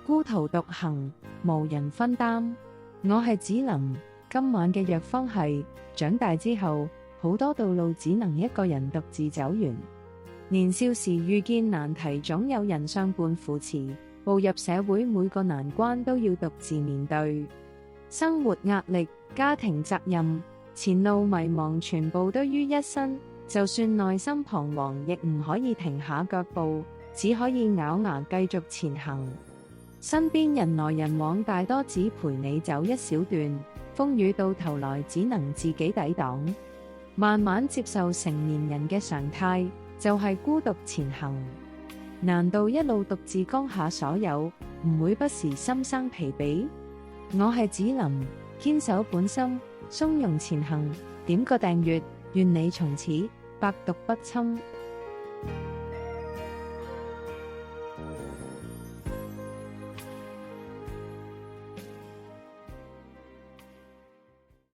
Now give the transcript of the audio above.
孤途獨行，無人分擔。我係子琳，今晚嘅藥方係長大之後，好多道路只能一個人獨自走完。年少時遇見難題，總有人相伴扶持。步入社會，每個難關都要獨自面對。生活壓力、家庭責任、前路迷茫，全部堆於一身。就算內心彷徨，亦唔可以停下腳步，只可以咬牙繼續前行。身邊人來人往，大多只陪你走一小段，風雨到頭來只能自己抵擋。慢慢接受成年人嘅常態，就係孤獨前行。難道一路獨自扛下所有，唔會不時心生疲憊？我係子琳，堅守本心，從容前行。點個訂閱，願你從此百毒不侵。